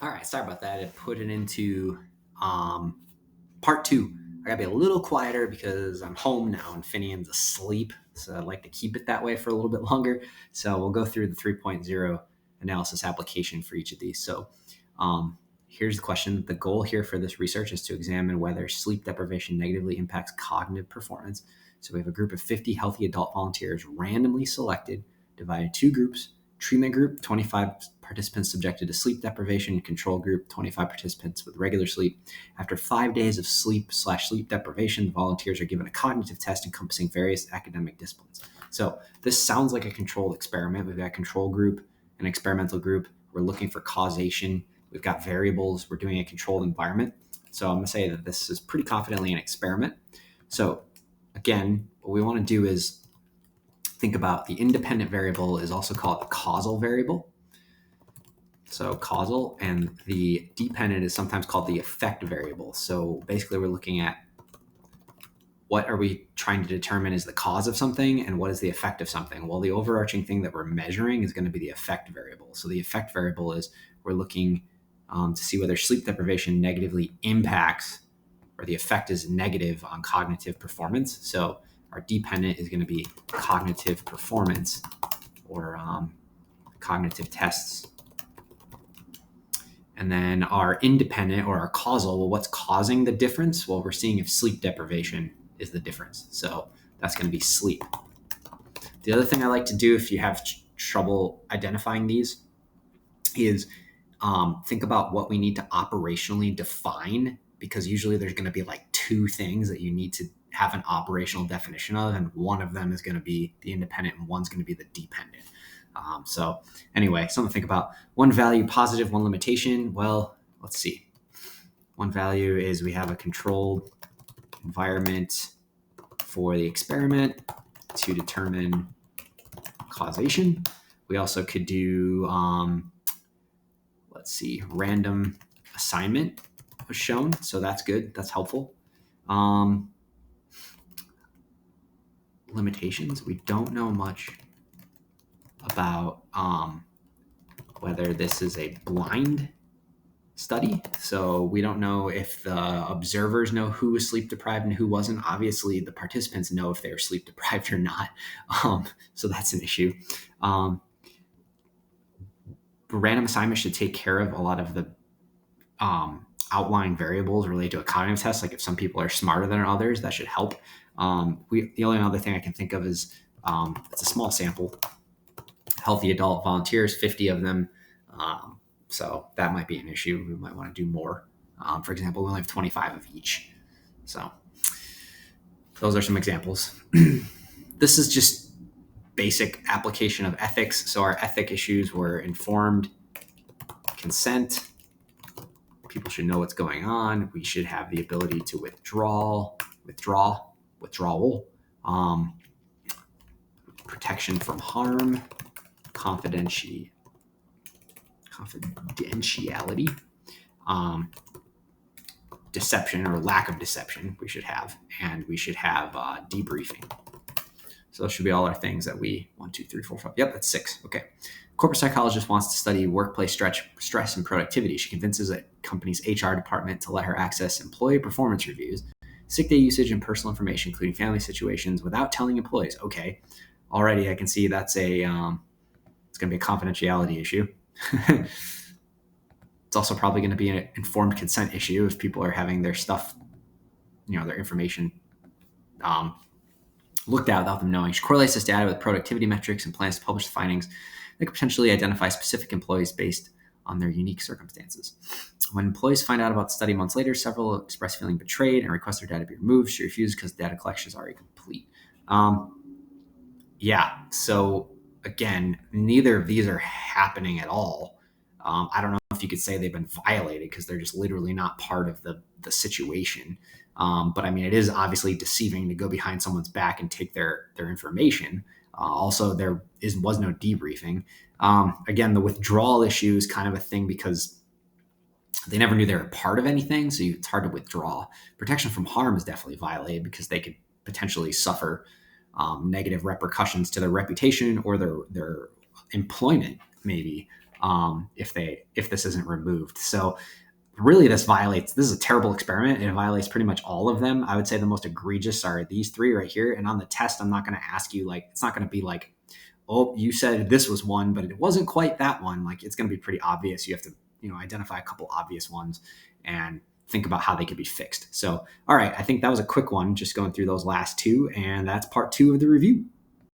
All right, sorry about that. I put it into part two. I gotta be a little quieter because I'm home now and Finian's asleep. So I'd like to keep it that way for a little bit longer. So we'll go through the 3.0 analysis application for each of these. So here's the question. The goal here for this research is to examine whether sleep deprivation negatively impacts cognitive performance. So we have a group of 50 healthy adult volunteers randomly selected, divided in two groups. Treatment group, 25 participants subjected to sleep deprivation. Control group, 25 participants with regular sleep. After 5 days of sleep deprivation, the volunteers are given a cognitive test encompassing various academic disciplines. So this sounds like a controlled experiment. We've got a control group, an experimental group. We're looking for causation. We've got variables. We're doing a controlled environment. So I'm going to say that this is pretty confidently an experiment. So again, what we want to do is think about the independent variable is also called a causal variable. So causal, and the dependent is sometimes called the effect variable. So basically we're looking at what are we trying to determine is the cause of something and what is the effect of something. Well, the overarching thing that we're measuring is going to be the effect variable. So the effect variable is we're looking to see whether sleep deprivation negatively impacts or the effect is negative on cognitive performance. So our dependent is going to be cognitive performance or cognitive tests. And then our independent or our causal, well, what's causing the difference? Well, we're seeing if sleep deprivation is the difference. So that's going to be sleep. The other thing I like to do if you have trouble identifying these is think about what we need to operationally define, because usually there's going to be like two things that you need to have an operational definition of, and one of them is going to be the independent and one's going to be the dependent. So anyway, something to think about. One value positive, one limitation. Well, let's see. One value is we have a controlled environment for the experiment to determine causation. We also could do, let's see, random assignment was shown. So that's good. That's helpful. Limitations. We don't know much about whether this is a blind study. So we don't know if the observers know who was sleep deprived and who wasn't. Obviously, the participants know if they were sleep deprived or not. So that's an issue. Random assignment should take care of a lot of the outlying variables related to a cognitive test. Like if some people are smarter than others, that should help. The only other thing I can think of is it's a small sample. Healthy adult volunteers, 50 of them. So that might be an issue. We might want to do more. For example, we only have 25 of each. So those are some examples. This is just basic application of ethics. So our ethic issues were informed consent. People should know what's going on. We should have the ability to withdrawal, protection from harm, confidentiality, deception or lack of deception we should have, and we should have debriefing. So those should be all our things that we, 1, 2, 3, 4, 5. Yep, that's 6. Okay. Corporate psychologist wants to study workplace stress and productivity. She convinces a company's HR department to let her access employee performance reviews, sick day usage, and personal information, including family situations, without telling employees. Okay. Already I can see that's it's going to be a confidentiality issue. It's also probably going to be an informed consent issue if people are having their stuff, their information looked at without them knowing. She correlates this data with productivity metrics and plans to publish the findings that could potentially identify specific employees based on their unique circumstances. When employees find out about the study months later, several express feeling betrayed and request their data be removed. She refused because data collection is already complete. So again, neither of these are happening at all. I don't know if you could say they've been violated because they're just literally not part of the situation. But I mean, it is obviously deceiving to go behind someone's back and take their information. Also, there was no debriefing. Again, the withdrawal issue is kind of a thing because they never knew they were part of anything, so it's hard to withdraw. Protection from harm is definitely violated because they could potentially suffer negative repercussions to their reputation or their employment, maybe. if this isn't removed. So really, this is a terrible experiment. It violates pretty much all of them. I would say the most egregious are these three right here. And on the test, I'm not going to ask you, like, it's not going to be like, oh, you said this was one, but it wasn't quite that one. Like, it's going to be pretty obvious. You have to, identify a couple obvious ones and think about how they could be fixed. So, all right, I think that was a quick one, just going through those last two. And that's part 2 of the review.